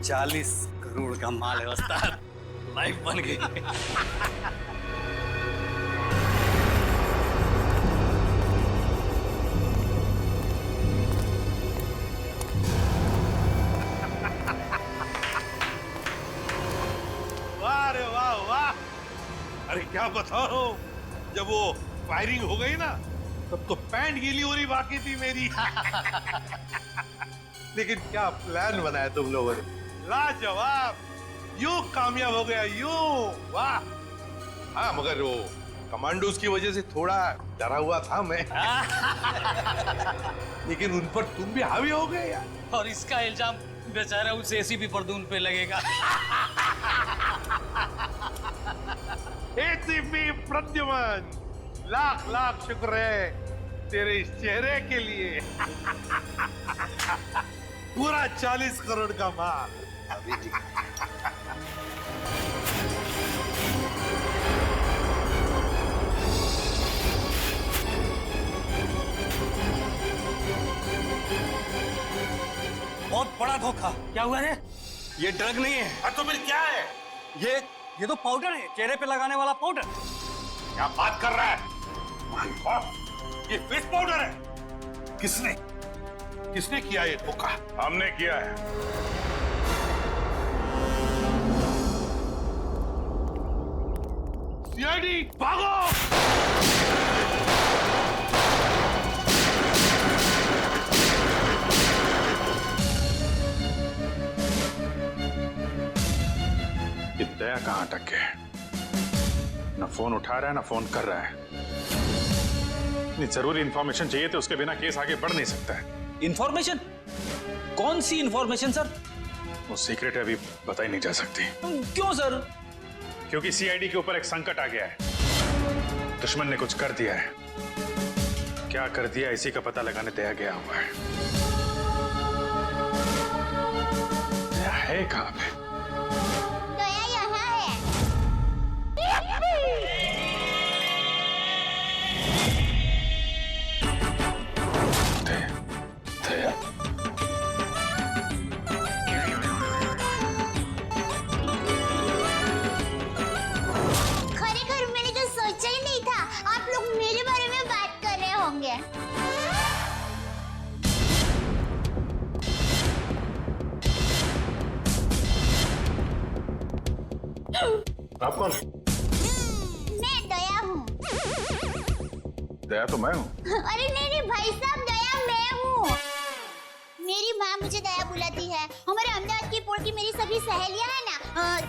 40 करोड़ का माल है उस्ताद। लाइफ बन गई। वाह रे वाह वाह। अरे क्या बताओ, जब वो फायरिंग हो गई ना तब तो पैंट गीली हो रही बाकी थी मेरी। लेकिन क्या प्लान बनाया तुम लोगों ने, लाजवाब। यूं कामयाब हो गया यूं, वाह। हाँ मगर वो कमांडोज की वजह से थोड़ा डरा हुआ था मैं। लेकिन उन पर तुम भी हावी हो गए यार। और इसका इल्जाम बेचारा उस एसीपी परदून पे लगेगा। एसीपी प्रद्युमन, लाख लाख शुक्र है तेरे इस चेहरे के लिए। पूरा 40 करोड़ का माल। बहुत बड़ा धोखा। क्या हुआ है? ये ड्रग नहीं है। तो फिर क्या है? ये तो पाउडर है, चेहरे पे लगाने वाला पाउडर। क्या बात कर रहा है? माय गॉड, ये फिश पाउडर है। किसने किया ये धोखा? हमने किया है। सीआईडी भागो। दया कहाँ अटक गया? ना फोन उठा रहा है ना फोन कर रहा है। इतनी जरूरी इंफॉर्मेशन चाहिए तो उसके बिना केस आगे बढ़ नहीं सकता है। इंफॉर्मेशन? कौन सी इंफॉर्मेशन सर? वो सीक्रेट है, अभी बताई नहीं जा सकती। क्यों सर? क्योंकि सीआईडी के ऊपर एक संकट आ गया है। दुश्मन ने कुछ कर दिया है। क्या कर दिया इसी का पता लगाने दया गया हुआ है। दया है कहाँ पे? आप कौन? मैं दया हूँ। दया तो मैं हूँ। अरे नहीं भाई साहब, दया मैं हूँ। मेरी माँ मुझे दया बुलाती है। हमारे अहमदाबाद की पोड़ की मेरी सभी सहेलियाँ हैं ना,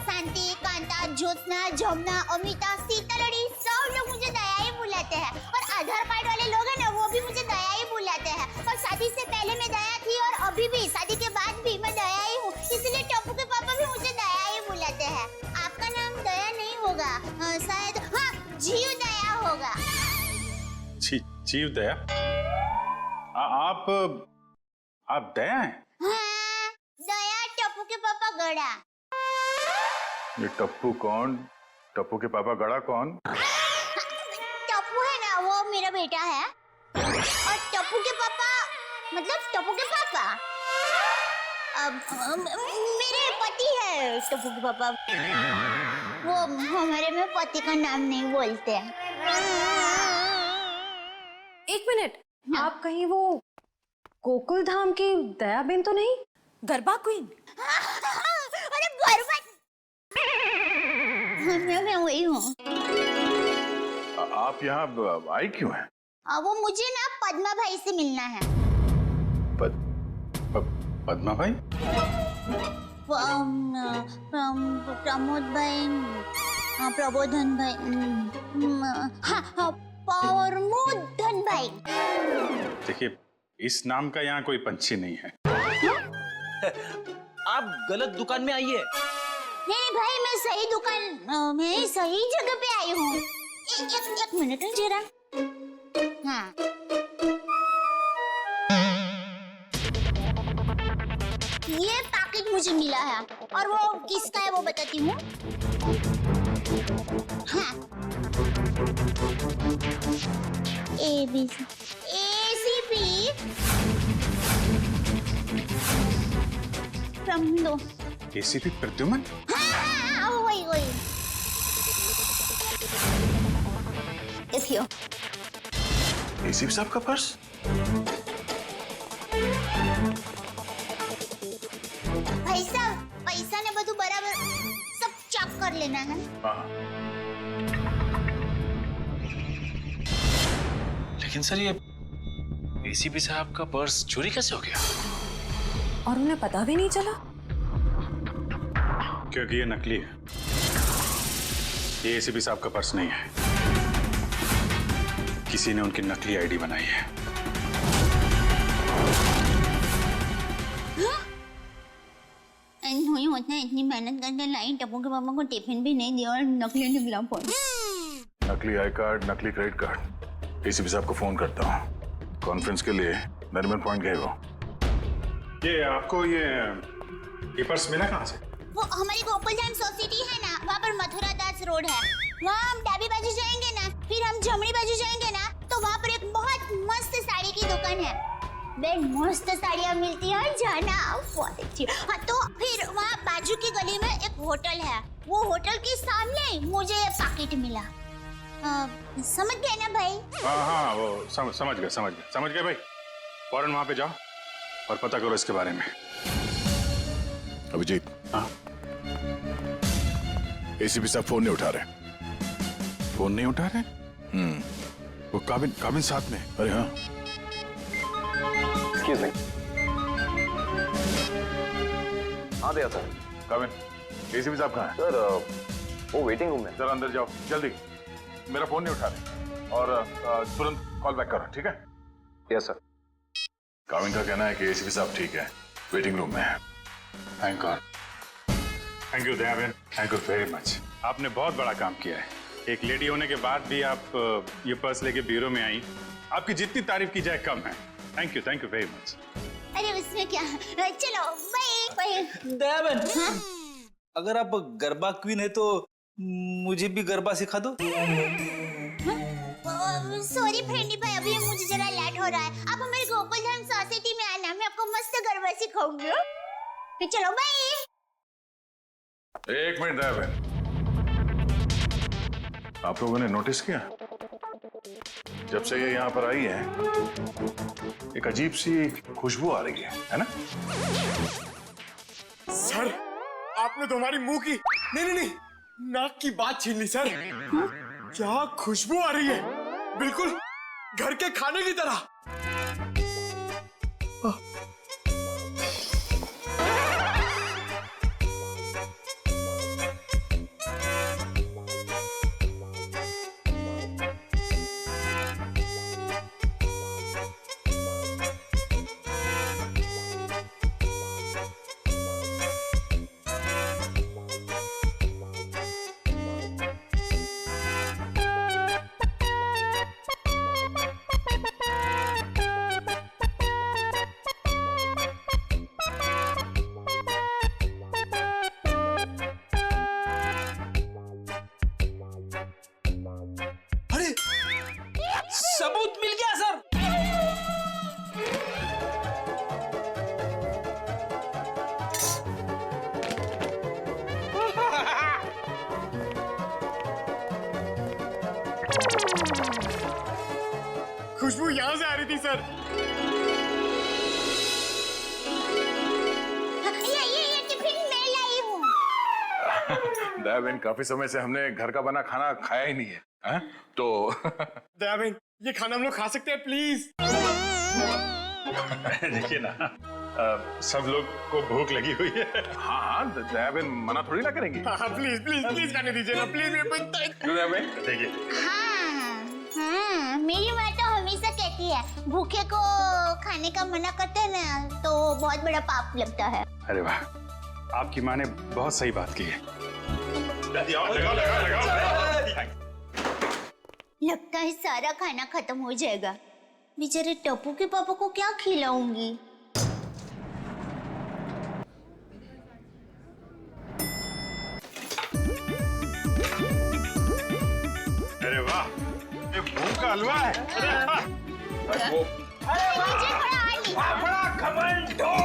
शांति, कांता, ज्योत्सना, जमुना, अमिता, सीतालड़ी, सब लोग मुझे दया ही बुलाते हैं। और आधार कार्ड वाले लोग हैं ना, वो भी मुझे दया ही बुलाते हैं। और शादी से पहले मैं दया थी और अभी भी, शादी के बाद भी मैं दया ही हूँ। इसलिए टप्पू के पापा भी मुझे दया ही बुलाते हैं। आपका नाम दया नहीं होगा, शायद हाँ जीव दया होगा। जीव दया? आप दया हैं? हाँ, दया टप्पू के पापा गड़ा। ये टप्पू कौन? टप्पू के पापा गड़ा कौन? टप्पू है ना, वो मेरा बेटा है। और टप्पू के पापा मतलब टप्पू के पापा मेरे पति है। टप्पू के पापा वो हमारे में पति का नाम नहीं बोलते हैं। एक मिनट, आप कहीं वो गोकुल धाम की दयाबेन तो नहीं? गरबा क्वीन? अरे गरबा, मैं वही हूँ। आप यहाँ आई क्यों हैं? वो मुझे ना पद्मा भाई से मिलना है। पद्मा भाई? प्रमोद भाई, प्रबोधन भाई, हाँ प्रमोदन भाई। देखिए, इस नाम का यहाँ कोई पंछी नहीं है। आप गलत दुकान में आइए। नहीं भाई, मैं सही दुकान, मैं सही जगह पे आई हूँ। एक मिनट जरा। हाँ, ये पैकेट मुझे मिला है और वो किसका है वो बताती हूँ। हाँ, ACP from दो। एसीपी प्रद्युमन? हाँ, वही देखियो। एसीपी साहब का पर्स? भाई साहब, पैसा ने બધું बराबर सब चेक कर लेना है। हाँ। लेकिन सर ये एसीपी साहब का पर्स चोरी कैसे हो गया? और उन्हें पता भी नहीं चला? क्योंकि ये नकली है। ये एसीपी साहब का पर्स नहीं है। किसी ने उनकी नकली आईडी बनाई है। नहीं होता है, इतनी मेहनत करके लाई, टप्पू के पापा को टिफिन भी नहीं दिया और नकली निकला फोन। नकली आई कार्ड, नकली क्रेडिट कार्ड। एसीपी साहब को फोन करता हूँ। कॉन्फ्रेंस के लिए नरीमन पॉइंट गए वो। ये आपको ये पर्स मिला कहाँ से? वो हमारी गोकुलधाम सोसाइटी है ना, वहाँ पर मथुरा दास रोड है। वहाँ हम डाबी बाजू जाएंगे ना, फिर हम जमनी बाजू जाएंगे ना, तो वहाँ पर एक बहुत मस्त साड़ी की दुकान है। बेन मस्त साड़ियाँ मिलती है, जाना बहुत अच्छी। हाँ, तो फिर वहाँ बाजू की गली में एक होटल है। वो होटल के सामने मुझे ये पैकेट मिला। समझ गए ना भाई? हाँ, वो समझ गए भाई। फौरन वहाँ पे जाओ और पता करो इसके बारे में। अभिजीत, हाँ? एसीपी साहब फोन नहीं उठा रहे। फोन नहीं उठा रहे? वो काबिन साथ में। अरे हाँ। Excuse me. हाँ भैया सर। काबिन, एसीपी साहब कहाँ हैं? सर वो वेटिंग रूम में। जरा अंदर जाओ जल्दी। मेरा फोन नहीं उठा रहे और तुरंत कॉल बैक करो, ठीक है? Yes sir. काबिन का कहना है कि एसीपी साहब ठीक है, वेटिंग रूम में है। Thank God. Thank you Dayaben, thank you very much. आपने बहुत बड़ा काम किया है। एक लेडी होने के बाद भी आप ये पर्स लेके ब्यूरो में आई। आपकी जितनी तारीफ की जाए कम है। Thank you very much. अरे उसमें क्या, चलो बाय। दयाबेन, अगर आप गरबा क्वीन है तो मुझे भी गरबा सिखा दो। सॉरी फ्रेंडी भाई, अभी मुझे जरा लेट हो रहा है। आप हमारे गोकुलधाम सोसाइटी में आना, मैं आपको मस्त गरबा सिखाऊंगी। तो चलो बाय। एक मिनट दयाबेन, आप लोगों ने नोटिस किया जब से ये यहाँ पर आई है एक अजीब सी खुशबू आ रही है ना? सर, आपने तो हमारी मुंह की नहीं नाक की बात छीन ली सर। क्या खुशबू आ रही है, बिल्कुल घर के खाने की तरह। सबूत मिल गया सर। खुशबू यहाँ से आ रही थी सर। ये टिफिन मैं लाई हूँ। दयाबेन, काफी समय से हमने घर का बना खाना खाया ही नहीं है, हैं? तो दयाबेन, ये खाना हम लोग खा सकते हैं प्लीज? देखिए ना, सब लोग को भूख लगी हुई है। हाँ, दयाबेन मना थोड़ी ना करेंगी। हाँ प्लीज खाने दीजिए ना प्लीज। दयाबेन देखिए, हाँ, मेरी माँ तो हमेशा कहती है भूखे को खाने का मना करते हैं ना तो बहुत बड़ा पाप लगता है। अरे वाह, आपकी माँ ने बहुत सही बात की है। लगाओ। लगता है सारा खाना खत्म हो जाएगा। बेचारे टप्पू के पापा को क्या खिलाऊंगी? अरे वाह, ये मूंग का हलवा है। वो मुझे थोड़ा और ली। बड़ा घमंड हो।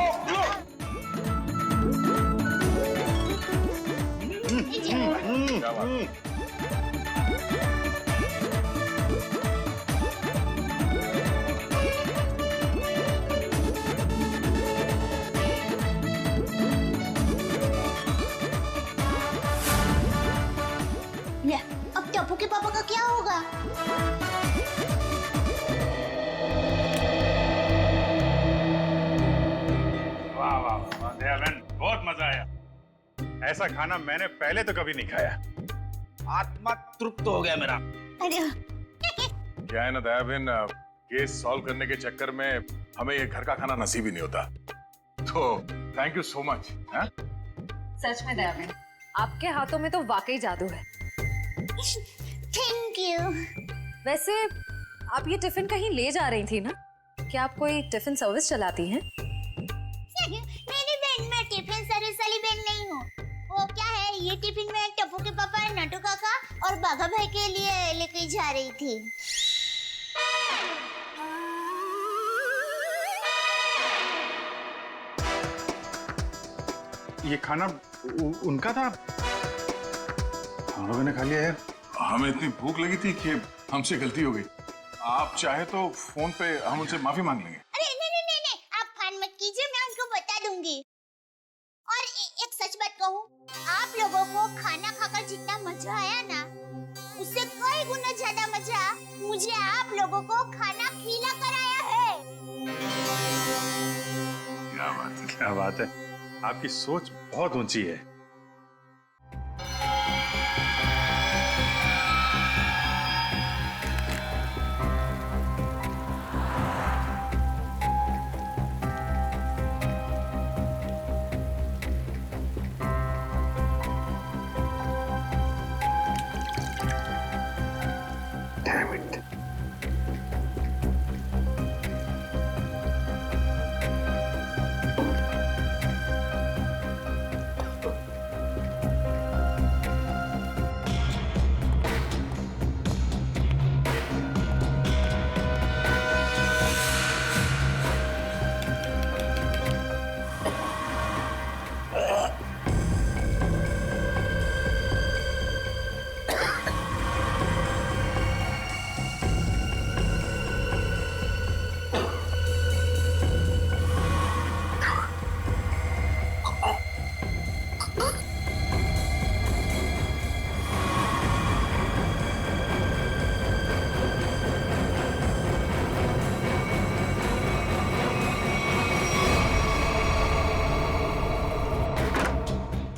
पापा का क्या होगा? वाह वाह वाह दया बहन, बहुत मजा आया। ऐसा खाना मैंने पहले तो कभी नहीं खाया। आत्मा तृप्त हो गया मेरा। अरे क्या है ना दया बहन, केस सॉल्व करने के चक्कर में हमें ये घर का खाना नसीब ही नहीं होता। तो थैंक यू सो मच। सच में दया बहन, आपके हाथों में तो वाकई जादू है। Thank you. वैसे आप ये टिफिन कहीं ले जा रही थी ना? क्या आप कोई टिफिन सर्विस चलाती हैं? नहीं बहन, मैं टिफिन सर्विस वाली बहन नहीं हूँ। वो क्या है, ये टिफिन मैं टप्पू के पापा, नटू काका और बाघा भाई के लिए लेके जा रही थी। ये खाना उनका था? हम लोगों ने खा लिया यार। हमें इतनी भूख लगी थी कि हमसे गलती हो गई। आप चाहे तो फोन पे हम उनसे माफी मांग लेंगे। अरे नहीं, आप फोन मत कीजिए, मैं उनको बता दूंगी। और एक सच बात कहूँ, आप लोगों को खाना खाकर जितना मजा आया ना, उससे कई गुना ज्यादा मजा मुझे आप लोगों को खाना खिला कर आया है। क्या बात है, क्या बात है। आपकी सोच बहुत ऊंची है। Damn it.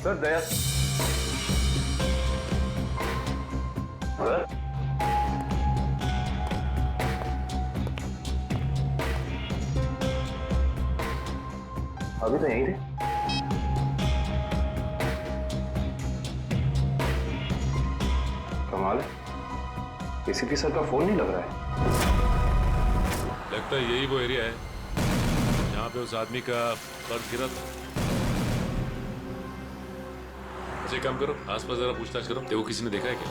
Sir Daya sir, अभी तो यहीं थे। कमाल है, एसीपी सर का फोन नहीं लग रहा है। लगता है यही वो एरिया है जहाँ पे उस आदमी का पर्स गिरा था। अच्छा, एक काम करो, आसपास जरा पूछताछ करो, देखो किसी ने देखा है क्या।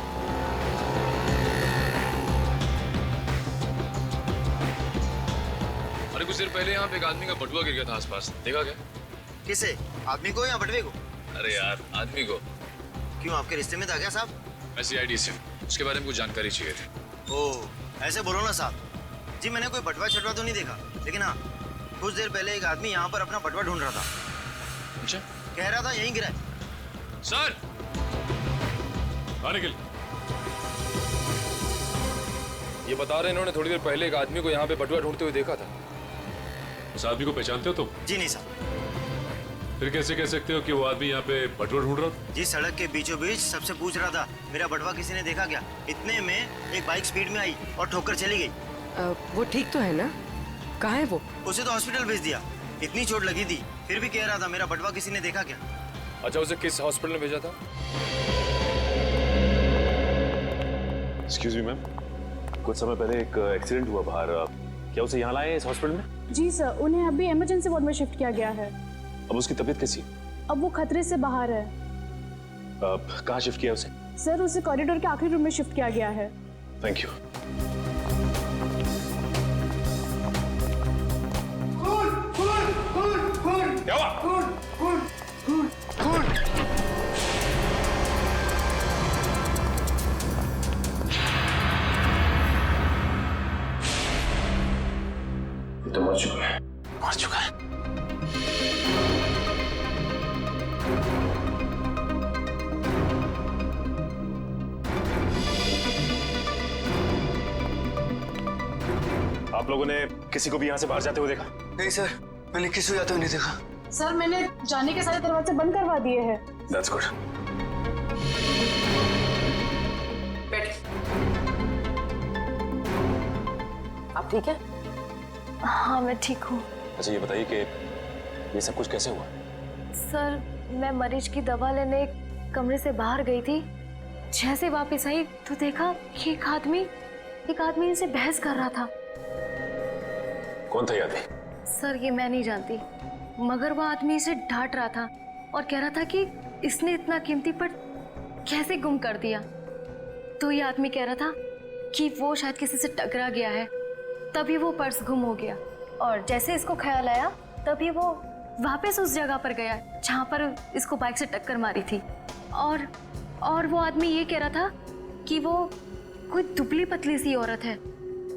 अरे कुछ देर पहले यहाँ पे एक आदमी का बटुआ गिर गया था आसपास, देखा क्या? किसे? आदमी को या बटवे को? अरे यार, आदमी को। क्यों, आपके रिश्ते में था क्या साहब? मैं CID से, उसके बारे में कुछ जानकारी चाहिए थी। ओह, ऐसे बोलो ना साहब जी। मैंने कोई बटवा छटवा तो नहीं देखा, लेकिन हाँ, कुछ देर पहले एक आदमी यहाँ पर अपना बटवा ढूंढ रहा था। अच्छा, कह रहा था यहीं गिरा है। सर आने के लिए। ये बता रहे इन्होंने थोड़ी देर पहले एक आदमी को यहाँ पे बटुआ ढूंढते हुए देखा था। उस आदमी को पहचानते हो तुम? जी नहीं साहब। फिर कैसे कह सकते हो कि वो आदमी यहाँ पे बटुआ ढूंढ रहा था? जी सड़क के बीचों बीच सबसे पूछ रहा था, मेरा बटवा किसी ने देखा क्या? इतने में एक बाइक स्पीड में आई और ठोकर चली गई। वो ठीक तो है ना? कहाँ है वो? उसे तो हॉस्पिटल भेज दिया, इतनी चोट लगी थी, फिर भी कह रहा था मेरा बटवा किसी ने देखा क्या। अच्छा, उसे किस हॉस्पिटल में भेजा था? एक्सक्यूज मी मैम, कुछ समय पहले एक एक्सीडेंट हुआ बाहर, क्या उसे यहाँ लाए हैं इस हॉस्पिटल में? जी सर, उन्हें अभी इमरजेंसी वार्ड में शिफ्ट किया गया है। अब उसकी तबीयत कैसी है? अब वो खतरे से बाहर है। कहाँ शिफ्ट किया उसे? सर, उसे कॉरिडोर के आखिरी रूम में शिफ्ट किया गया है। Thank you. क्या हुआ? तो मर चुका है। मर चुका है। आप लोगों ने किसी को भी यहाँ से बाहर जाते हुए देखा? नहीं सर, मैंने किसी को जाते हुए नहीं देखा। सर मैंने जाने के सारे दरवाजे बंद करवा दिए हैं। That's good. आप ठीक है? हाँ मैं ठीक हूँ। अच्छा ये बताइए कि ये सब कुछ कैसे हुआ? सर मैं मरीज की दवा लेने एक कमरे से बाहर गई थी। जैसे वापस आई तो देखा कि एक आदमी इनसे बहस कर रहा था। कौन था ये आदमी? सर ये मैं नहीं जानती, मगर वो आदमी इसे डांट रहा था और कह रहा था कि इसने इतना कीमती पर्स कैसे गुम कर दिया। तो ये आदमी कह रहा था कि वो शायद किसी से टकरा गया है, तभी वो पर्स गुम हो गया। और जैसे इसको ख्याल आया तभी वो वापस उस जगह पर गया जहाँ पर इसको बाइक से टक्कर मारी थी। और वो आदमी ये कह रहा था कि वो कोई दुबली पतली सी औरत है,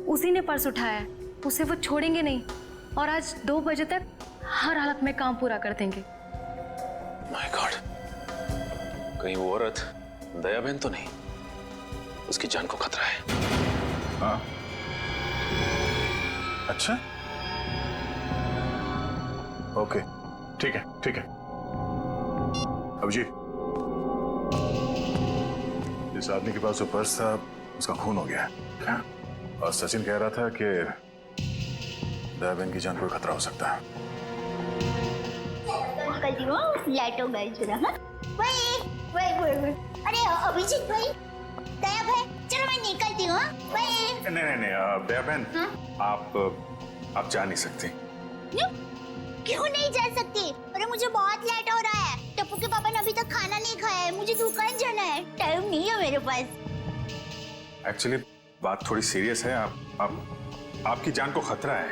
उसी ने पर्स उठाया है, उसे वो छोड़ेंगे नहीं और आज 2 बजे तक हर हालत में काम पूरा कर देंगे। माय गॉड, कहीं वो औरत दया बहन तो नहीं? उसकी जान को खतरा है। हाँ अच्छा, ओके ठीक है। अभिजीत, जिस आदमी के पास वो पर्स था उसका खून हो गया है। हाँ? और सचिन कह रहा था कि दया बहन की जान को खतरा हो सकता है। लाइट हो गई जरा। हाँ वही। अरे अभिजीत भाई, दया भाई, चलो मैं निकलती हूँ। नहीं दया बहन, आप जा नहीं सकती। क्यों नहीं जा सकती? अरे मुझे बहुत लेट हो रहा है। टप्पू के पापा ने अभी तक खाना नहीं खाया है, मुझे दुकान जाना है, टाइम नहीं है मेरे पास। एक्चुअली बात थोड़ी सीरियस है। आपकी जान को खतरा है।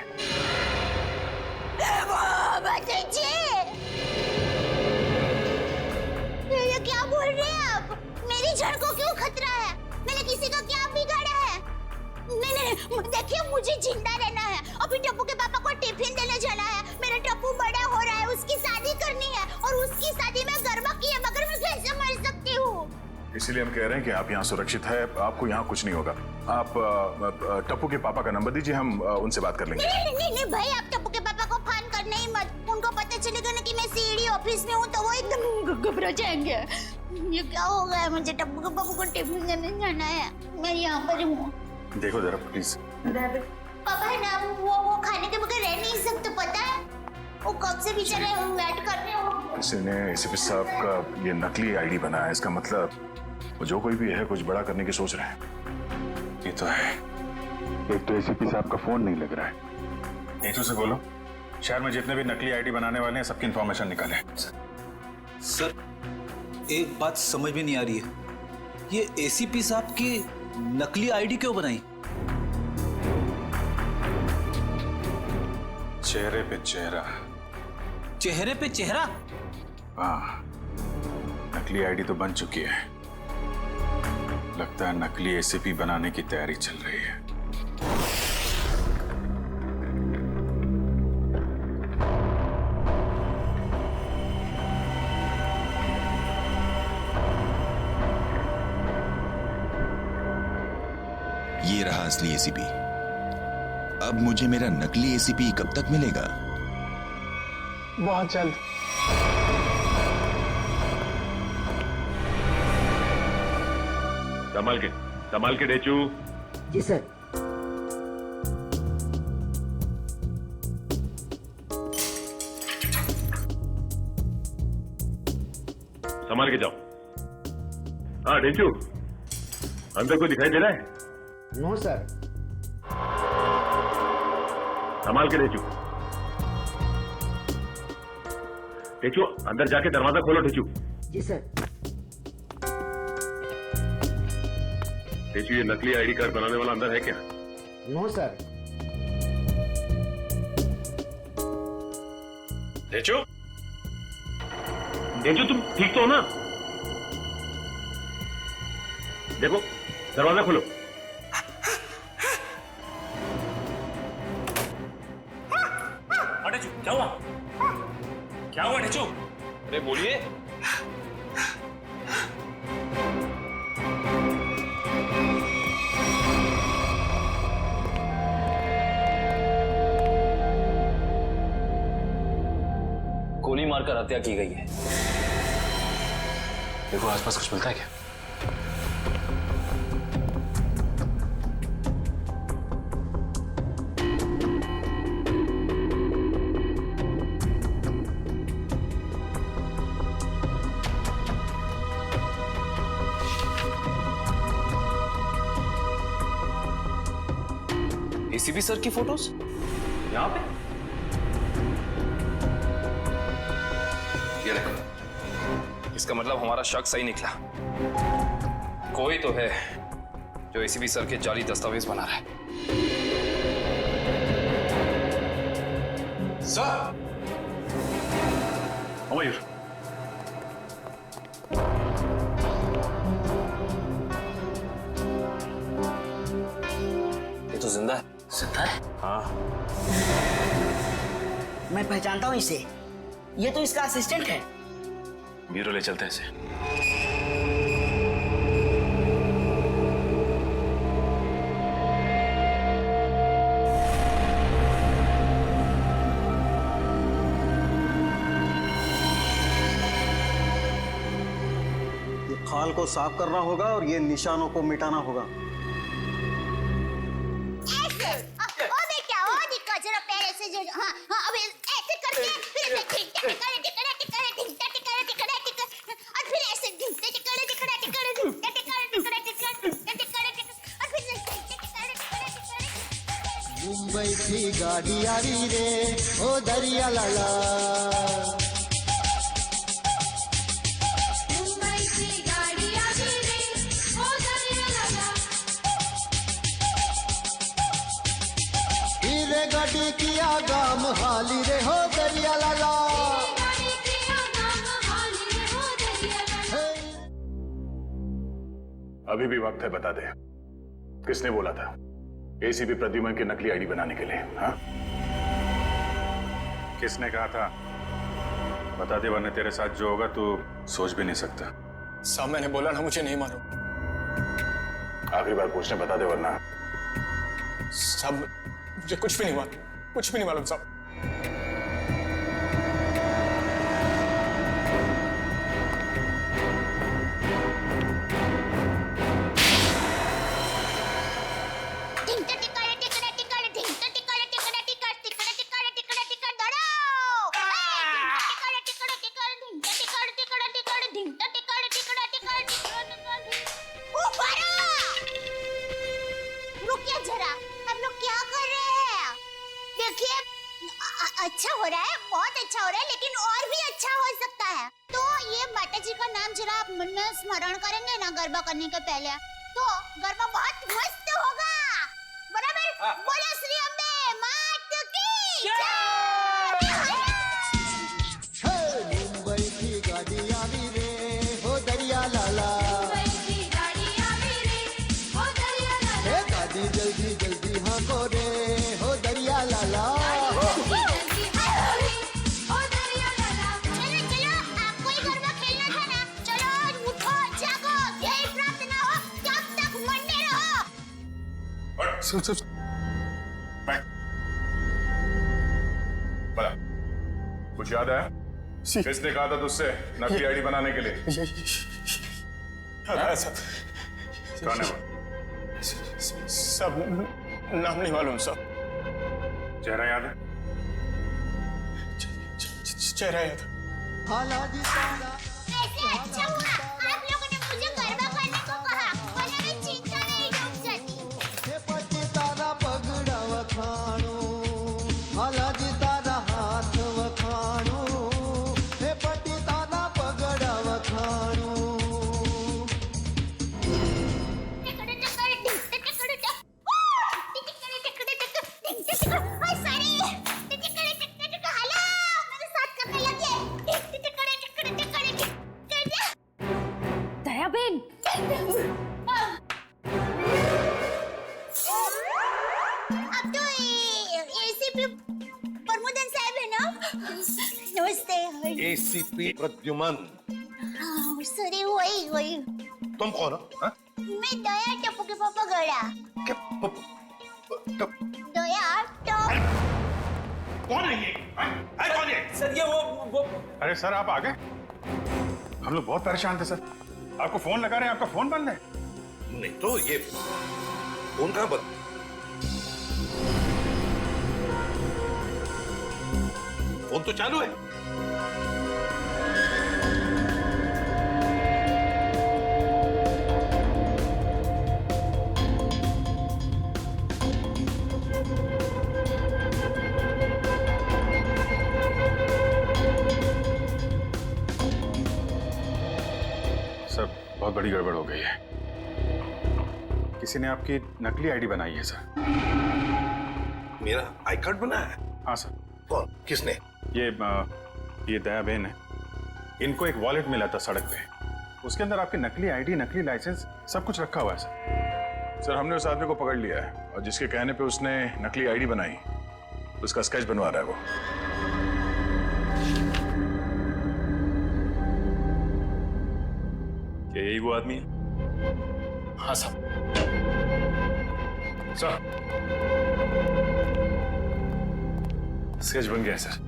ये क्या बोल रहे हैं आप? मेरी जान को क्यों खतरा है? मैंने किसी का क्या बिगाड़ा है? नहीं, देखिए मुझे जिंदा रहना है। अभी टप्पू के पापा को टिफिन देने जाना है। मेरा टप्पू बड़ा हो रहा है, उसकी शादी करनी है और उसकी शादी में गरबा की है, मगर मैं कैसे मर सकती हूँ? इसीलिए हम कह रहे हैं कि आप यहाँ सुरक्षित है, आपको यहाँ कुछ नहीं होगा। आप टप्पू के पापा का नंबर दीजिए, हम उनसे बात कर लेंगे। नहीं भाई, आप टप्पू के पापा को फोन करने ही मत। उनको पता चलेगा ना कि मैं सीडी ऑफिस में हूँ तो वो एकदम घबरा जाएंगे। ये क्या हो गया? मुझे टप्पू के पापा को टिफिन देने जाना है, मैं यहाँ पर हूँ। देखो जरा प्लीज। पापा है ना, वो खाने के बगैर रह नहीं सकते, पता है? वो कब से बेचारे वेट कर रहे हो। इसने एसीपी साहब का ये नकली आईडी बनाया है, इसका मतलब वो जो कोई भी है कुछ बड़ा करने की सोच रहे हैं। ये तो है। एक तो एसीपी साहब का फोन नहीं लग रहा है। एक से बोलो, शहर में जितने भी नकली आईडी बनाने वाले हैं सबकी इंफॉर्मेशन निकालें। सर एक बात समझ में नहीं आ रही है, ये एसीपी साहब की नकली आईडी क्यों बनाई? चेहरे पे चेहरा। चेहरे पे चेहरा? हाँ, नकली आईडी तो बन चुकी है। लगता है नकली एसीपी बनाने की तैयारी चल रही है। ये रहा असली एसीपी। अब मुझे मेरा नकली एसीपी कब तक मिलेगा? बहुत जल्द। संभाल के डेचू। जी सर। संभाल के जाओ। हाँ डेचू, अंदर कोई दिखाई दे रहा है? No sir. संभाल के डेचू। डेचू अंदर जाके दरवाजा खोलो डेचू। जी सर। डेचू ये नकली आईडी कार्ड बनाने वाला अंदर है क्या? No sir. डेचू, डेचू तुम ठीक तो हो ना? देखो दरवाजा खोलो। डेचू क्या हुआ? क्या हुआ डेचू? अरे बोलिए। गोली मारकर हत्या की गई है। देखो आसपास कुछ मिलता है क्या? एसीपी सर की फोटोज यहां पे? ये देखो, इसका मतलब हमारा शक सही निकला। कोई तो है जो एसीपी सर के जाली दस्तावेज बना रहा है। सर, मयूर, ये तो जिंदा है। जिंदा है? हाँ। मैं पहचानता हूँ इसे। ये तो इसका असिस्टेंट है। ब्यूरो ले चलते हैं इसे। ये खाल को साफ करना होगा और ये निशानों को मिटाना होगा। हाँ हाँ अब ऐसे करके फिर और फिर ऐसे मुंबई की गाड़ी आ रही रे ओ दरिया लाला। मुंबई की गाड़ी आ रही रे ओ दरिया लाला। हीरे गाड़ी किया गाम हाली रे हो दरिया लाला। अभी भी वक्त है, बता दे किसने बोला था एसीपी प्रद्युमन की नकली आईडी बनाने के लिए? हाँ, किसने कहा था बता दे, वरना तेरे साथ जो होगा तू सोच भी नहीं सकता। साहब मैंने बोला ना, मुझे नहीं मालूम। आखिरी बार पूछने, बता दे वरना। साहब मुझे कुछ भी नहीं मालूम, कुछ भी नहीं मालूम साहब। अच्छा हो रहा है, बहुत अच्छा हो रहा है, लेकिन और भी अच्छा हो सकता है। तो ये माता जी का नाम जरा आप मन में स्मरण करेंगे ना गरबा करने के पहले, तो गरबा बहुत मस्त होगा। बराबर? बोलो श्री अम्बे मात की जय। मुंबई की गाड़ी आ रही रे हो दरिया लाला। गाड़ी जल्दी जल्दी हाँ को रे हो दरिया लाला। बड़ा कुछ याद है? किसने कहा था तुझसे नकली आईडी बनाने के लिए? कौन है वो? सब नाम नहीं मालूम साहब। चेहरा याद है? चेहरा याद। ऐसे अच्छा हुआ आप लोगों ने मुझे गरबा करने को कहा, वरना मैं चिंता में डूब जाती। पति तारा पगड़ा वखाणो, हालाजी तारा हाथ वखाणो। हे पति तारा पगड़ा वखाणो। दयाबेन, अब तो एसीपी प्रमोदन साहब है ना? नमस्ते। एसीपी प्रद्युमन। सॉरी, वही तुम कौन हो? हाँ? मैं दया टप्पू के पापा गड़ा। दया टप कौन है ये? कौन है? सर ये वो अरे सर आप आ गए? हम लोग बहुत परेशान थे सर। आपको फोन लगा रहे हैं, आपका फोन बंद है। नहीं तो ये फोन कहाँ बंद? फोन तो चालू है। सर बहुत बड़ी गड़बड़ हो गई है। किसी ने आपकी नकली आईडी बनाई है सर। मेरा आई कार्ड बना है? हाँ सर। कौन? किसने? ये दया बहन है। इनको एक वॉलेट मिला था सड़क पे, उसके अंदर आपकी नकली आईडी, नकली लाइसेंस सब कुछ रखा हुआ है सर। सर हमने उस आदमी को पकड़ लिया है और जिसके कहने पे उसने नकली आईडी बनाई, उसका स्केच बनवा रहा है वो। क्या यही वो आदमी है? हाँ साहब। सर स्केच बन गया है सर।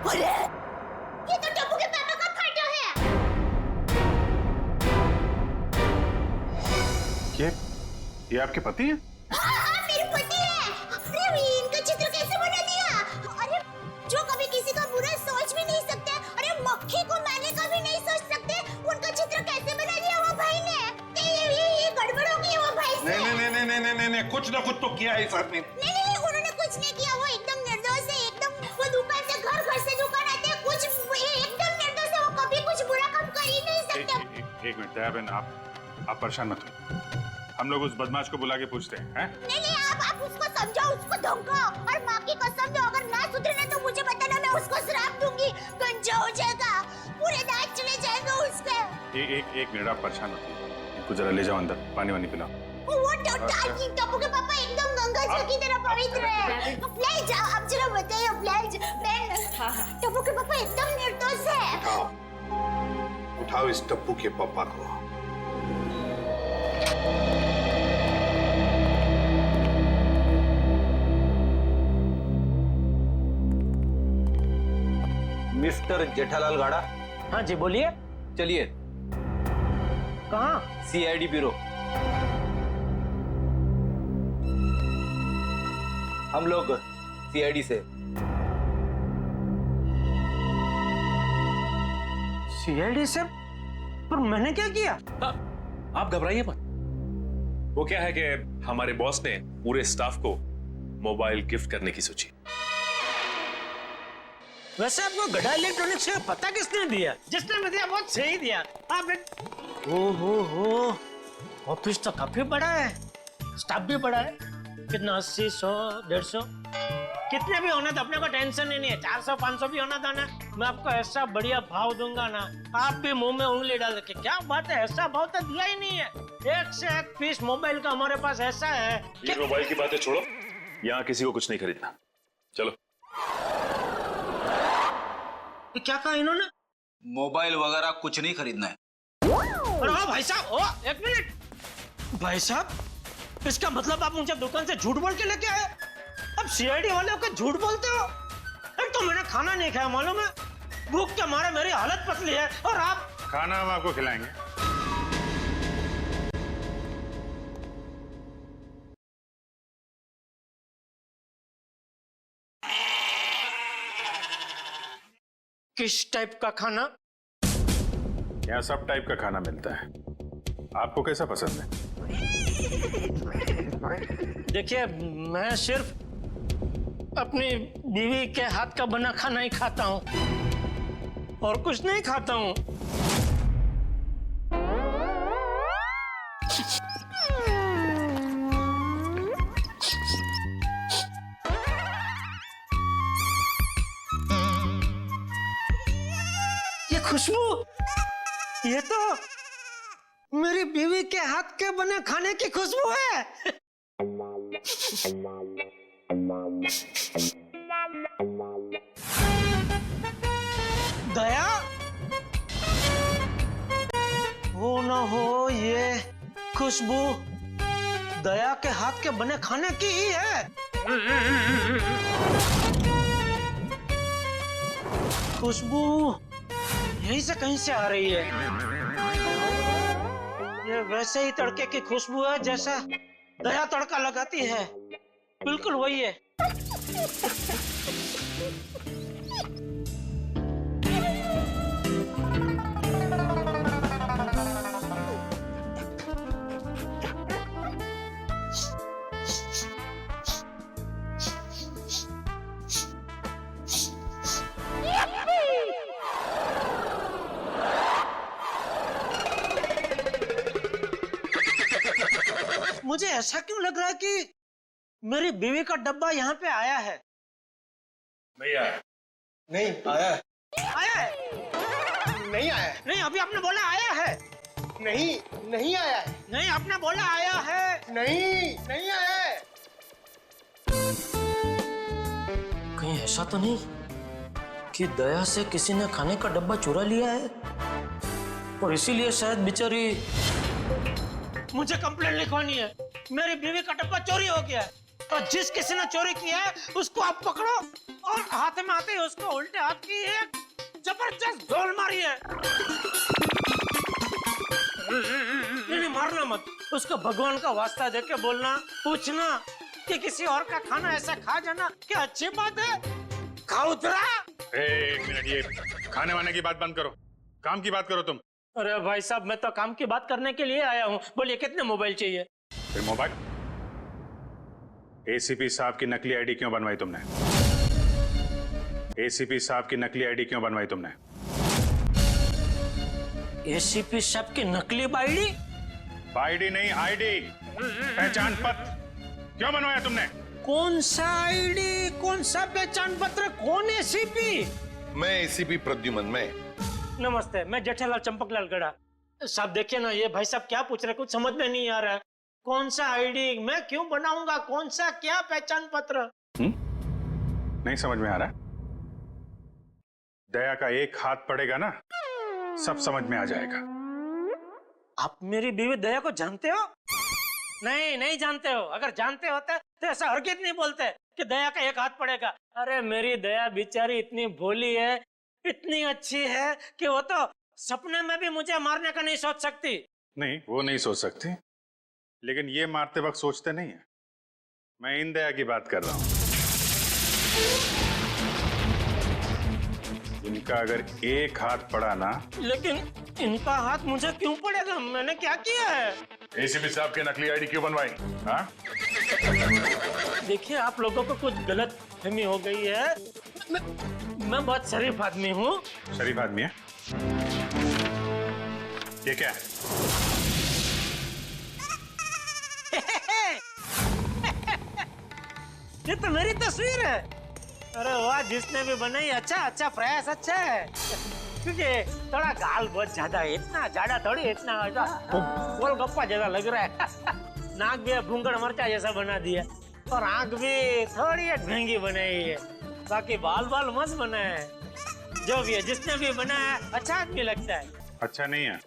अरे ये तो टप्पू के पापा का फोटो है। ये आपके पति हैं? हाँ, मेरे पति है। अरे इनका चित्र कैसे बना दिया? अरे जो कभी किसी का बुरा सोच भी नहीं सकते, अरे मक्खी को मारने का भी नहीं सोच सकते, उनका चित्र कैसे बना दिया वो भाई ने? ये गड़बड़ हो गई वो भाई से। नहीं, कुछ ना कुछ तो किया है इस आदमी ने। नहीं, उन्होंने कुछ नहीं किया। वो एकदम निर्दोष है, एकदम। वो दुकान से घर से दुकान आते हैं, कुछ एकदम निर्दोष है। वो कभी कुछ बुरा काम कर ही नहीं सकते। एक मिनट दया बहन, आप परेशान मत हो। हम लोग उस बदमाश को बुला के पूछते हैं। नहीं, आप उसको समझाओ, उसको धमकाओ, और माँ की कसम दो, अगर ना सुधरे ना तो मुझे बताना, मैं उसको श्राप दूंगी। गंजा हो जाएगा, पूरे दांत चले जाएंगे उसके। एक मिनट आप परेशान मत हो, इनको जरा ले जाओ अंदर, पानी वानी पिलाओ। वो टप्पू के पापा एकदम गंगा जल की तरह पवित्र है। ले जाओ, आप जरा बताइए बहन। टप्पू के पापा एकदम निर्दोष है। उठाओ इस टप्पू के पापा को। मिस्टर जेठालाल गाड़ा। हाँ जी बोलिए। चलिए। कहाँ? CID bureau. हम लोग सीआईडी से। सीआईडी से? पर मैंने क्या किया? आप घबराइए मत। वो क्या है कि हमारे बॉस ने पूरे स्टाफ को मोबाइल गिफ्ट करने की सोची। वैसे आपको गड़ा इलेक्ट्रॉनिक्स का पता किसने दिया? जिसने भी दिया बहुत सही दिया। आप हो ऑफिस तो काफी बड़ा है, स्टाफ भी बड़ा है। कितना 80, 100, 150 कितने भी होना तो अपने को टेंशन ही नहीं है। 400, 500 भी होना था ना, मैं आपको ऐसा बढ़िया भाव दूंगा ना, आप भी मुंह में उंगली डाल के। क्या बात है, ऐसा भाव तो दिया ही नहीं है। एक से एक पीस मोबाइल का हमारे पास ऐसा है। ये मोबाइल की बातें छोड़ो, यहाँ किसी को कुछ नहीं खरीदना। चलो। क्या कहा इन्होंने? मोबाइल वगैरह कुछ नहीं खरीदना है। अरे भाई साहब, एक मिनट। भाई साहब, इसका मतलब आप मुझे दुकान से झूठ बोल के लेके आए? अब सीआईडी वाले होकर झूठ बोलते हो? एक तो मैंने खाना नहीं खाया, मालूम है? भूख के मारे मेरी हालत पतली है, और आप? खाना हम आपको खिलाएंगे। किस टाइप का खाना? यहाँ सब टाइप का खाना मिलता है, आपको कैसा पसंद है? देखिए, मैं सिर्फ अपनी बीवी के हाथ का बना खाना ही खाता हूँ, और कुछ नहीं खाता हूँ। ये खुशबू, ये तो मेरी बीवी के हाथ के बने खाने की खुशबू है। दया, हो ना हो ये खुशबू दया के हाथ के बने खाने की ही है। खुशबू यहीं से कहीं से आ रही है। ये वैसे ही तड़के की खुशबू है जैसा दया तड़का लगाती है, बिल्कुल वही है। मुझे ऐसा क्यों लग रहा है कि मेरी बीवी का डब्बा यहाँ पे आया है? नहीं आया। नहीं आया है। आया है? नहीं आया है। नहीं, अभी आपने बोला आया है। नहीं, नहीं आया है। नहीं, आपने बोला आया है। नहीं, नहीं आया है। कहीं ऐसा तो नहीं कि दया से किसी ने खाने का डब्बा चुरा लिया है और इसीलिए शायद बेचारी मुझे कंप्लेंट लिखवानी है। मेरी बीवी का डब्बा चोरी हो गया है और जिस किसी ने चोरी किया है उसको आप पकड़ो और हाथ में आते ही उसको उल्टे हाथ की एक जबरदस्त ढोल मारी है। नहीं, मारना मत, उसको भगवान का वास्ता देके बोलना, पूछना कि किसी और का खाना ऐसा खा जाना क्या अच्छी बात है? खाउतरा। एक मिनट, ये खाने वाने की बात बंद करो, काम की बात करो तुम। अरे भाई साहब, मैं तो काम की बात करने के लिए आया हूँ। बोलिए कितने मोबाइल चाहिए? फिर मोबाइल? एसीपी साहब की नकली आईडी क्यों बनवाई तुमने? एसीपी साहब की नकली आईडी क्यों बनवाई तुमने? एसीपी साहब की नकली आईडी? आईडी नहीं, आईडी, पहचान पत्र क्यों बनवाया तुमने? कौन सा आईडी, कौन सा पहचान पत्र, कौन एसीपी? मैं एसीपी प्रद्युमन। मैं नमस्ते, मैं जेठालाल चंपकलाल गड़ा। साहब देखिए ना, ये भाई साहब क्या पूछ रहे, कुछ समझ में नहीं आ रहा है। कौन सा आईडी मैं क्यों बनाऊंगा, कौन सा क्या पहचान पत्र? नहीं समझ में आ रहा? दया का एक हाथ पड़ेगा ना, सब समझ में आ जाएगा। आप मेरी बीवी दया को जानते हो? नहीं, नहीं जानते हो। अगर जानते होते तो ऐसा हरगिज़ नहीं बोलते कि दया का एक हाथ पड़ेगा। अरे मेरी दया बेचारी इतनी भोली है, इतनी अच्छी है कि वो तो सपने में भी मुझे मारने का नहीं सोच सकती। नहीं, वो नहीं सोच सकती, लेकिन ये मारते वक्त सोचते नहीं है। मैं इन दया की बात कर रहा हूं। इनका अगर एक हाथ पड़ा ना। लेकिन इनका हाथ मुझे क्यों पड़ेगा? मैंने क्या किया है? एसीपी साहब की नकली आईडी क्यों बनवाई? हाँ? देखिए, आप लोगों को कुछ गलत फहमी हो गई है। मैं बहुत शरीफ आदमी हूँ। शरीफ आदमी है? ये क्या है? ये तो मेरी तस्वीर है। अरे वाह, जिसने भी बनाई अच्छा प्रयास अच्छा है। क्योंकि थोड़ा गाल बहुत ज्यादा है, इतना ज्यादा थोड़ी, इतना गोलगप्पा जैसा लग रहा है। नाक भी भूंगड़ मरचा जैसा बना दिया और आंख भी थोड़ी एक महंगी बनाई है। बाकी बाल मस्त बना है। जो भी है, जिसने भी बनाया अच्छा आदमी लगता है। अच्छा नहीं है,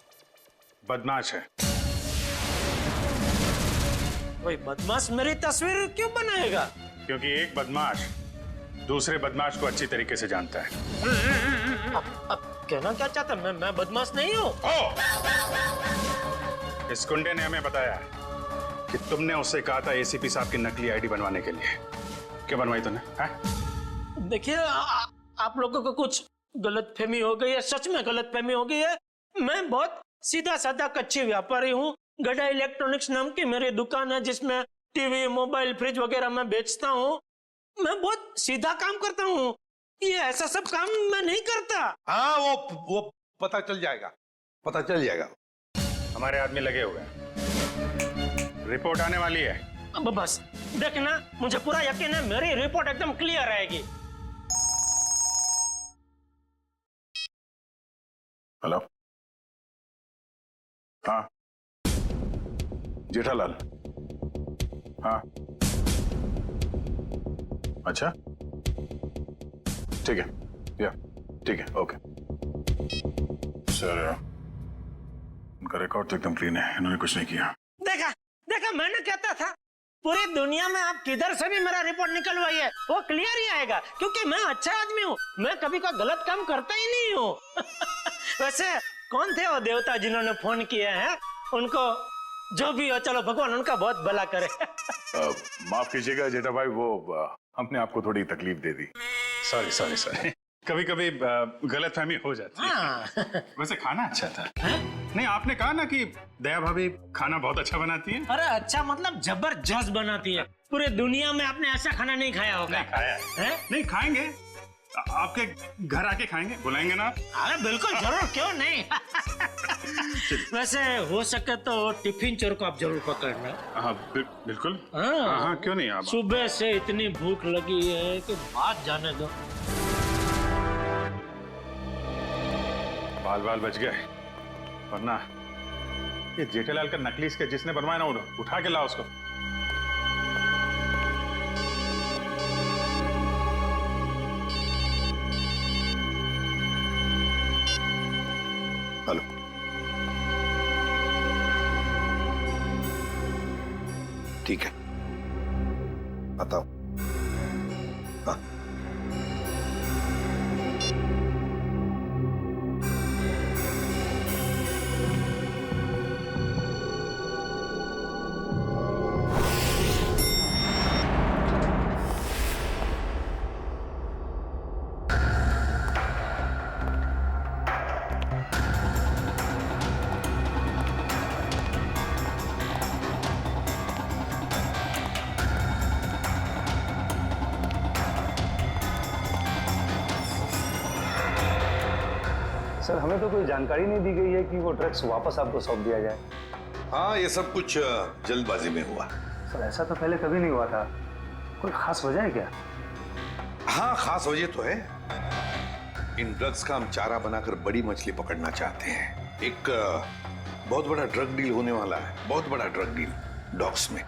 बदमाश है। कोई बदमाश मेरी तस्वीर क्यों बनाएगा? क्योंकि एक बदमाश दूसरे बदमाश को अच्छी तरीके से जानता है। अब कहना क्या चाहता? मैं बदमाश नहीं हूँ। इस गुंडे ने हमें बताया कि तुमने उससे कहा था एसीपी साहब की नकली आईडी बनवाने के लिए। क्यों बनवाई तूने? देखिए, आप लोगों को कुछ गलतफहमी हो गई है, सच में गलतफहमी हो गई है। मैं बहुत सीधा साधा कच्ची व्यापारी हूँ। गड़ा इलेक्ट्रॉनिक्स नाम की मेरी दुकान है जिसमें टीवी, मोबाइल, फ्रिज वगैरह मैं बेचता हूँ। मैं बहुत सीधा काम करता हूँ, ये ऐसा सब काम मैं नहीं करता। हाँ, वो पता चल जाएगा, पता चल जाएगा। हमारे आदमी लगे हुए हैं, रिपोर्ट आने वाली है। अब बस देखना, मुझे पूरा यकीन है मेरी रिपोर्ट एकदम क्लियर आएगी। हेलो, हाँ जेठालाल, हाँ अच्छा ठीक है, या ठीक है, ओके सर। उनका रिकॉर्ड तो एकदम क्लीन है, इन्होंने कुछ नहीं किया। देखा देखा, मैंने कहता था पूरी दुनिया में आप किधर से भी मेरा रिपोर्ट निकलवाइए वो क्लियर ही आएगा, क्योंकि मैं अच्छा आदमी हूँ, मैं कभी कोई गलत काम करता ही नहीं हूँ। वैसे कौन थे वो देवता जिन्होंने फोन किया है? उनको जो भी हो, चलो भगवान उनका बहुत भला करे। माफ कीजिएगा जेठा भाई, वो हमने आपको थोड़ी तकलीफ दे दी। सॉरी सॉरी सॉरी, कभी कभी गलतफहमी हो जाती है। हाँ। वैसे खाना अच्छा था। नहीं, आपने कहा ना कि दया भाभी खाना बहुत अच्छा बनाती है। अरे अच्छा मतलब जबरदस्त बनाती है, पूरे दुनिया में आपने ऐसा खाना नहीं खाया होगा। नहीं खाया है? नहीं खाएंगे, आपके घर आके खाएंगे, बुलाएंगे ना? अरे बिल्कुल जरूर, क्यों नहीं। वैसे हो सके तो टिफिन चोर को आप जरूर पकड़ना। हाँ बिल्कुल। हाँ हाँ क्यों नहीं। आप सुबह से इतनी भूख लगी है कि बात जाने दो। बाल बाल बच गए, वरना ये जेठालाल का नकली इसके जिसने बनवाया ना, उठा के लाओ उसको। हेलो, ठीक है, बताओ। हाँ, सर हमें तो कोई जानकारी नहीं दी गई है कि वो ड्रग्स वापस आपको सौंप दिया जाए। हाँ, ये सब कुछ जल्दबाजी में हुआ। सर ऐसा तो पहले कभी नहीं हुआ था, कोई खास वजह है क्या? हाँ, खास वजह तो है। इन ड्रग्स का हम चारा बनाकर बड़ी मछली पकड़ना चाहते हैं। एक बहुत बड़ा ड्रग डील होने वाला है, बहुत बड़ा ड्रग डील डॉग्स में।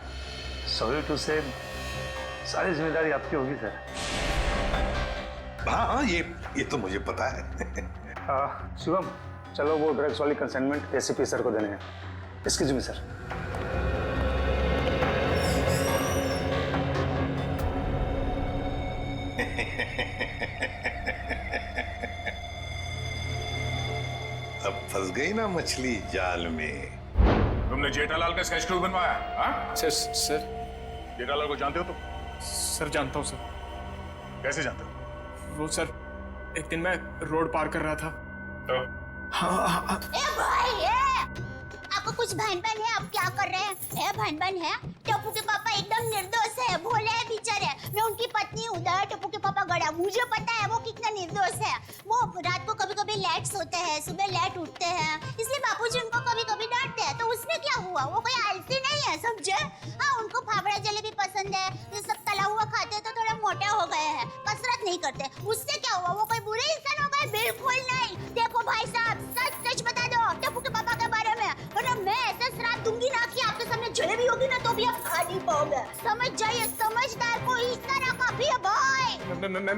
सॉरी टू से, सारी जिम्मेदारी आपकी होगी सर। हाँ हाँ, ये तो मुझे पता है। शिवम, चलो वो ड्रग्स वाली कंसाइनमेंट एसीपी सर को देने हैं। Excuse me sir. अब फंस गई ना मछली जाल में। तुमने जेठालाल का स्केच टू बनवाया? हाँ सर जेठालाल को जानते हो तुम? सर जानता हूँ सर। कैसे जानते हो? वो सर, एक दिन मैं रोड पार कर रहा था तो? हाँ। ए भाई, आपको कुछ भान-भान है? आप क्या कर रहे हैं? भान-भान है? टप्पू के पापा एकदम निर्दोष है, भोले है बेचारे। मैं उनकी पत्नी हूँ, टप्पू के पापा गड़ा। मुझे पता है वो कितना निर्दोष है। वो रात को कभी-कभी लेट सोते हैं, सुबह लेट उठते हैं, इसलिए बापूजी उनको कभी-कभी डांटते हैं। तो उसमें क्या हुआ? वो कोई आलसी नहीं है, समझे? हाँ, उनको फाफड़ा जलेबी पसंद है, ये सब तला हुआ खाते हैं तो थोड़ा मोटे हो गए हैं, कसरत नहीं करते। उससे क्या हुआ? वो कोई बुरे इंसान हो गए? बिल्कुल नहीं। देखो भाई साहब, सच सच बता दो टप्पू के पापा के बारे में, वरना मैं ऐसा श्राप दूंगी ना कि आपके सामने जलेबी होगी ना तो भी आप खा नहीं पाओगे। समझ जाइए, समझदार को इस तरह काफी है भाई।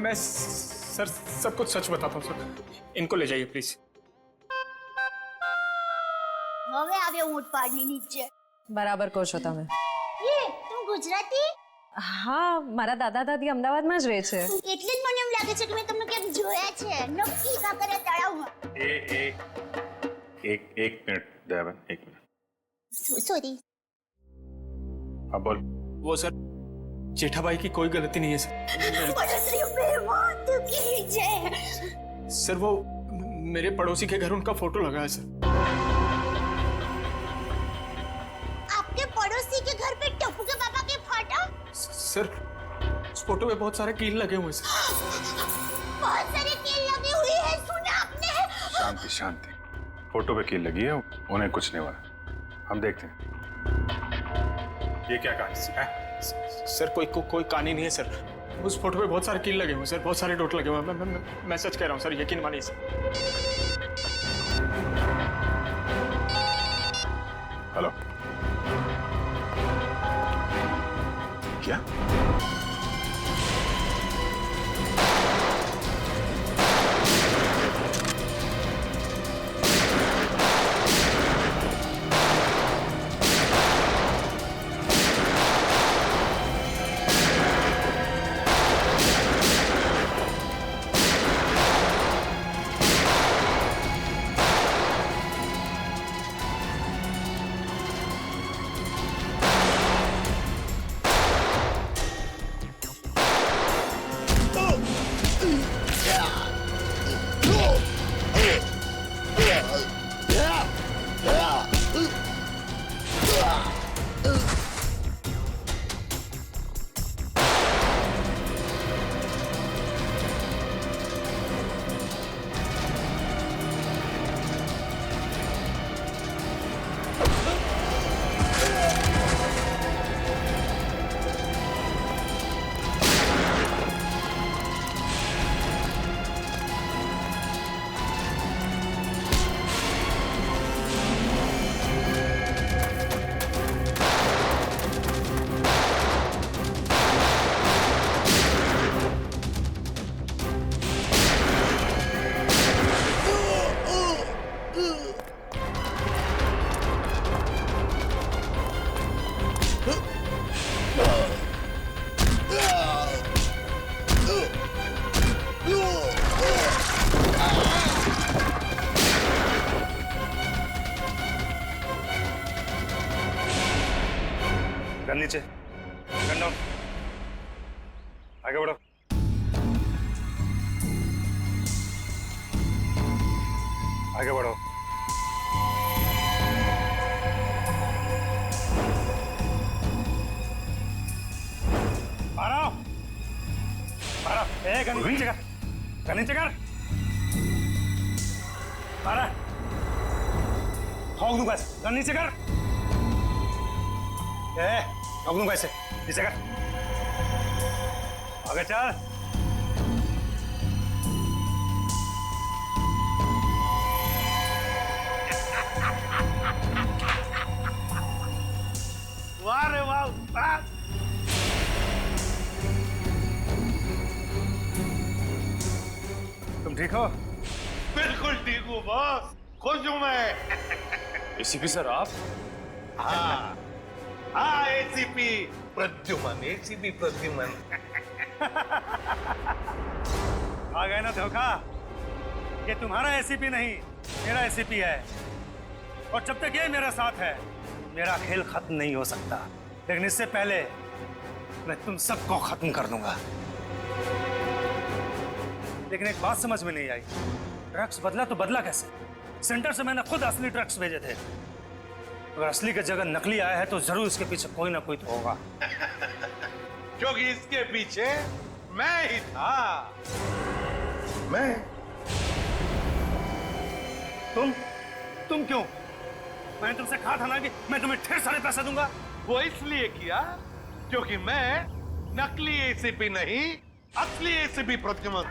मैं सर सब कुछ सच बताता हूँ सर। इनको ले जाइए प्लीज। હવે આવ્યો ઊંટ પાડની નીચે। બરાબર કહો છો તમે। ये तुम गुजराती? હા, મારા દાદા દાદી અમદાવાદમાં જ રહે છે। એટલે જ મને એમ લાગે છે કે મેં તમને ક્યાંક જોયા છે। નક્કી કાકરે તળાવમાં। एक मिनट दयाबेन, एक मिनट। सॉरी। अब बोल। वो सर, जेठा भाई की कोई गलती नहीं है सर। पड़ोसी बेईमान तू कीजिए। सर वो मेरे पड़ोसी के घर उनका फोटो लगा है सर। आपके पड़ोसी के घर पे टप्पू के पापा के फोटो? सर उस फोटो में बहुत सारे कील लगे हुए सर। बहुत सारे कील लगी हुई है, सुना आपने? शांति शांति, फोटो पे कील लगी है, उन्हें कुछ नहीं हुआ। हम देखते हैं ये क्या कहानी है। सर कोई कहानी नहीं है सर। उस फोटो पे बहुत सारे कील लगे हुए सर, बहुत सारे डॉट लगे हुए। मैं सच कह रहा हूँ सर, यकीन मानिए सर। हेलो, क्या? आगे बढ़ो। आगे बढ़ो। बारह एक नीचे कर, नीचे कर। बारह ठोक दूंगा ऐसे, नीचे कर। ठोक दूंगा ऐसे, नीचे कर। आगे चल। वाह रे वाह, वाह। तुम ठीक हो? बिल्कुल ठीक हूँ बॉस, खुश हूँ मैं। एसीपी सर आप? हाँ हाँ, एसीपी प्रद्युमन, एसीपी प्रद्युमन। आ गए ना धोखा। ये तुम्हारा एसीपी नहीं, मेरा एसीपी है। और जब तक ये मेरा साथ है, मेरा खेल खत्म नहीं हो सकता। लेकिन इससे पहले मैं तुम सबको खत्म कर दूंगा। लेकिन एक बात समझ में नहीं आई, ड्रग्स बदला तो बदला कैसे? सेंटर से मैंने खुद असली ड्रग्स भेजे थे। अगर असली की जगह नकली आया है तो जरूर इसके पीछे कोई ना कोई तो होगा। क्योंकि इसके पीछे मैं ही था। मैं? तुम क्यों? मैंने तुमसे कहा था ना कि मैं तुम्हें ढेर सारे पैसे दूंगा। वो इसलिए किया क्योंकि मैं नकली एसीपी नहीं, असली एसीपी प्रद्युमन।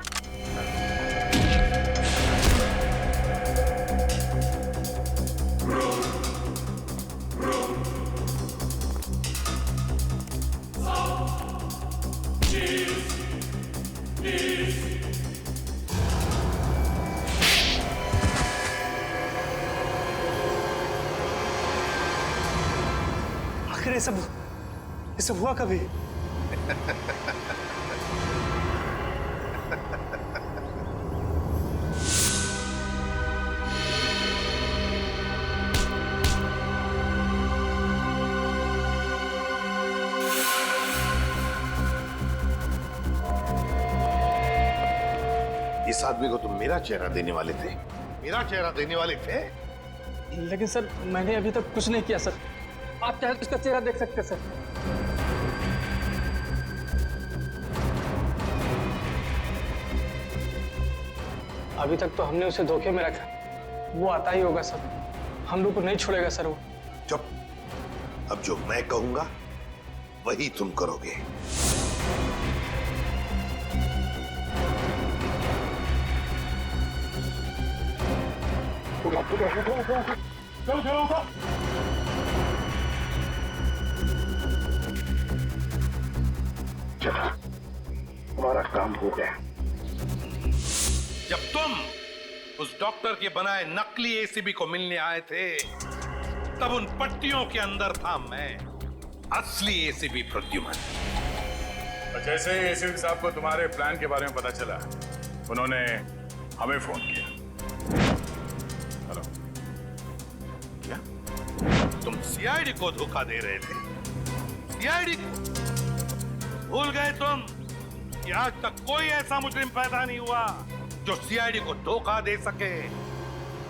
आखिर ये सब हुआ कभी? इस आदमी को तुम मेरा चेहरा देने वाले थे, मेरा चेहरा देने वाले थे। लेकिन सर मैंने अभी तक कुछ नहीं किया सर। आप चाहे तो इसका चेहरा देख सकते हैं सर। अभी तक तो हमने उसे धोखे में रखा, वो आता ही होगा सर। हम लोग को नहीं छोड़ेगा सर वो। चुप। अब जो मैं कहूंगा वही तुम करोगे। चला, हमारा काम हो गया। जब तुम उस डॉक्टर के बनाए नकली एसीबी को मिलने आए थे, तब उन पट्टियों के अंदर था मैं, असली एसीबी प्रद्युमन। और जैसे ही एसीपी साहब को तुम्हारे प्लान के बारे में पता चला, उन्होंने हमें फोन किया। हेलो। क्या तुम सीआईडी को धोखा दे रहे थे? सीआईडी को भूल गए तुम कि आज तक कोई ऐसा मुजरिम पैदा नहीं हुआ जो सीआईडी को धोखा दे सके।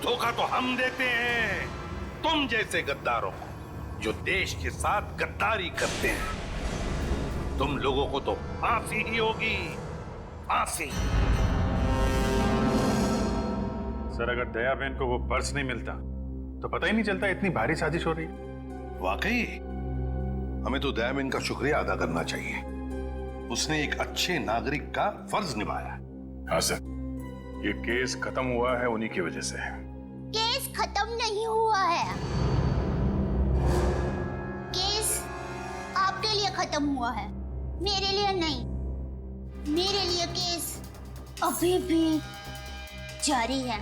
धोखा तो हम देते हैं तुम जैसे गद्दारों को, जो देश के साथ गद्दारी करते हैं। तुम लोगों को तो फांसी ही होगी, फांसी। सर, अगर दया बहन को वो पर्स नहीं मिलता तो पता ही नहीं चलता इतनी भारी साजिश हो रही है। वाकई हमें तो दया बहन का शुक्रिया अदा करना चाहिए। उसने एक अच्छे नागरिक का फर्ज निभाया। हाँ सर, ये केस खत्म हुआ है उन्हीं की वजह से। केस खत्म नहीं हुआ है। केस आपके लिए खत्म हुआ है, मेरे लिए नहीं। मेरे लिए केस अभी भी जारी है।